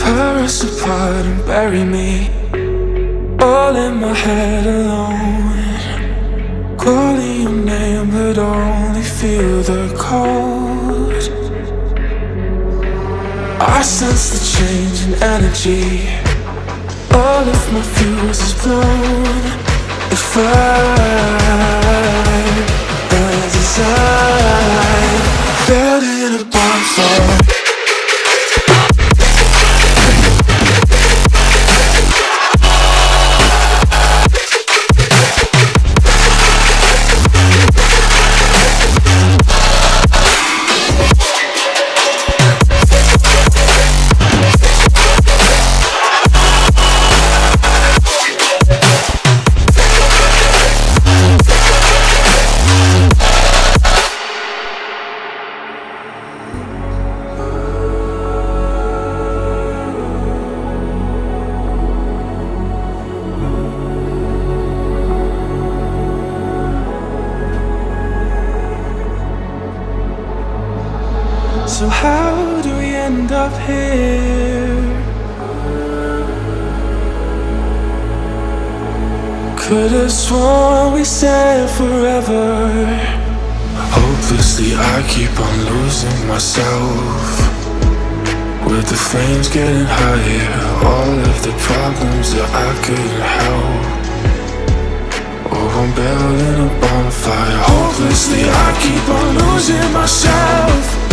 Tear us apart and bury me all in my head alone, calling your name but only feel the cold. I sense the change in energy, all of my fuse is blown. If I burn inside, building a bonfire. So how do we end up here? Could've sworn we said forever. Hopelessly I keep on losing myself, with the flames getting higher, all of the problems that I couldn't help. Oh, I'm building a bonfire. Hopelessly I keep on losing myself.